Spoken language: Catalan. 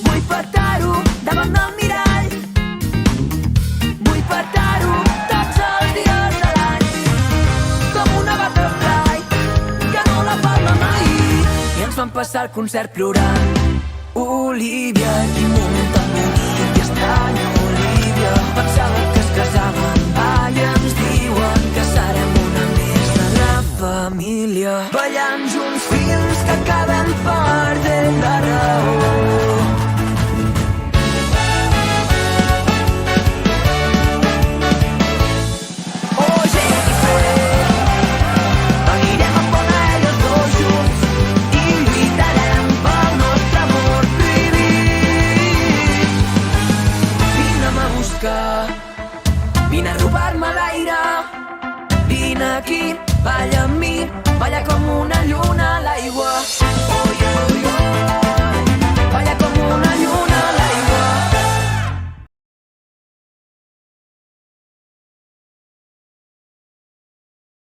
Vull petar-ho davant del mirall. Vull petar-ho tots els dies de l'any. Com una butterfly que no la palma mai. I ens van passar el concert plorant. Olivia i un moment tan bonic i estrany. Olivia pensava que es casaven. Ai, ens diuen que serem una més de la família. Ballant junts fins que acabem perdent la raó. Vine a robar-me l'aire, vine aquí, balla